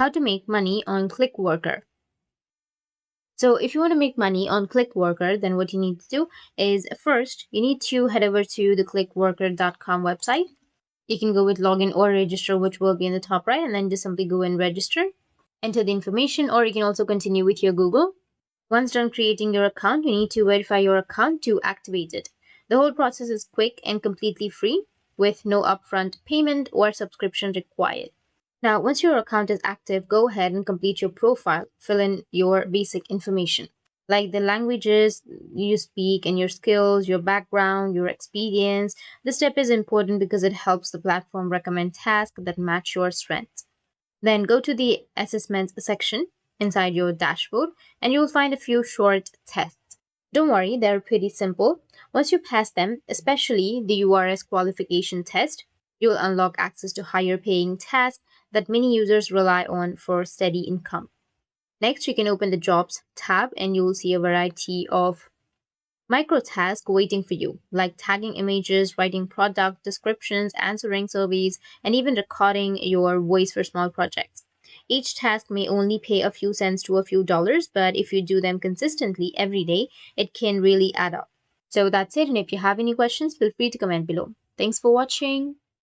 How to make money on Clickworker. So if you want to make money on Clickworker, then what you need to do is first, you need to head over to the clickworker.com website. You can go with login or register, which will be in the top right, and then just simply go and register. Enter the information, or you can also continue with your Google. Once done creating your account, you need to verify your account to activate it. The whole process is quick and completely free with no upfront payment or subscription required. Now, once your account is active, go ahead and complete your profile. Fill in your basic information, like the languages you speak and your skills, your background, your experience. This step is important because it helps the platform recommend tasks that match your strengths. Then go to the assessments section inside your dashboard and you'll find a few short tests. Don't worry, they're pretty simple. Once you pass them, especially the UHRS qualification test, you'll unlock access to higher paying tasks that many users rely on for steady income. Next, you can open the Jobs tab and you'll see a variety of micro tasks waiting for you, like tagging images, writing product descriptions, answering surveys, and even recording your voice for small projects. Each task may only pay a few cents to a few dollars, but if you do them consistently every day, it can really add up. So that's it. And if you have any questions, feel free to comment below. Thanks for watching.